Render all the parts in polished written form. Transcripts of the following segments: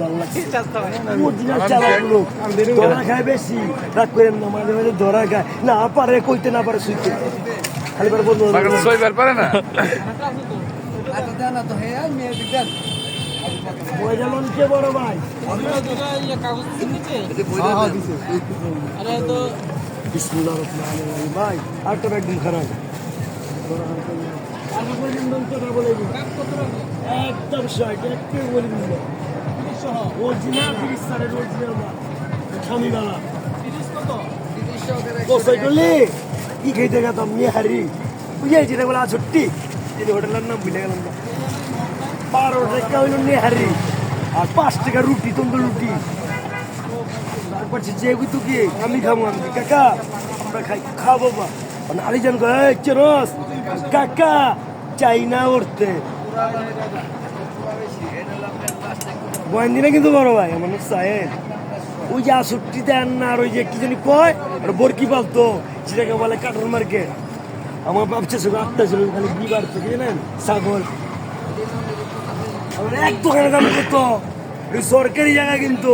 ভালো লাগছে অরিজিনাল চালাক লোক ধরা খায় বেশি রাগ করেন না মাঝে মাঝে ধরা খায় না পারে কইতে না পারে শুইতে খালি পারে বন্ধু পারে না যেমন কে বড় ভাই বিসমিল্লাহির রহমানির রহিম ভাই আর তো একদম খারাপ একদম শর্ট একটু বলি অরিজিনাল 30 সালের অরিজিনাল মাল স্বামীবালা কোথায় করলি কি খেতে গেতাম নিয়ে হারি বুঝে যেটা বলে ছুট্টি এই হোটেলের নাম ভুলে গেলাম না 12 টাকা হইল নিয়ে হারি আর 5 টাকা রুটি তন্দুর রুটি তারপর যে তুই কি আমি খাবো আমি কাকা আমরা খাবো বা মানে আলিজান রস কাকা চাই না উঠতে বয়ান দিনে কিন্তু বড় ভাই আমার সাহেব ওই যে আসুটি দেন না আর ওই যে কি জানি কয় আর বরকি পালতো সেটাকে বলে কাঠর মার্কেট আমার ভাবছে সব আটটা ছিল খালি বিবার তো জানেন ছাগল এক দোকানে দাম করতো সরকারি জায়গা কিন্তু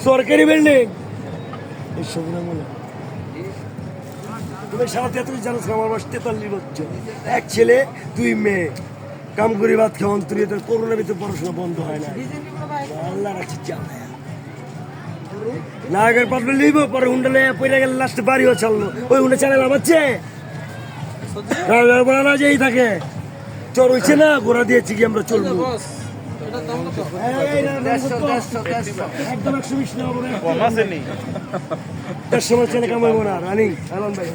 সরকারি বিল্ডিং এইসব না বলে তুমি সারা তেতুল জানো আমার বাস 43 বছর এক ছেলে 2 মেয়ে কাম করি ভাত খাওয়ান তুই তোর করোনার ভিতরে পড়াশোনা বন্ধ হয় না আল্লাহ রাখছে চালা নাগের পাতলে লইব পরে হুন্ডালে পয়রা গেলে লাস্টে বাড়িও চাললো ওই হুন্ডা চালে নামাচ্ছে না যেই থাকে চর হইছে না ঘোরা দিয়েছি কি আমরা চলবো একদম 120 না 150 চেনে কামাইবো না রানিং ভাই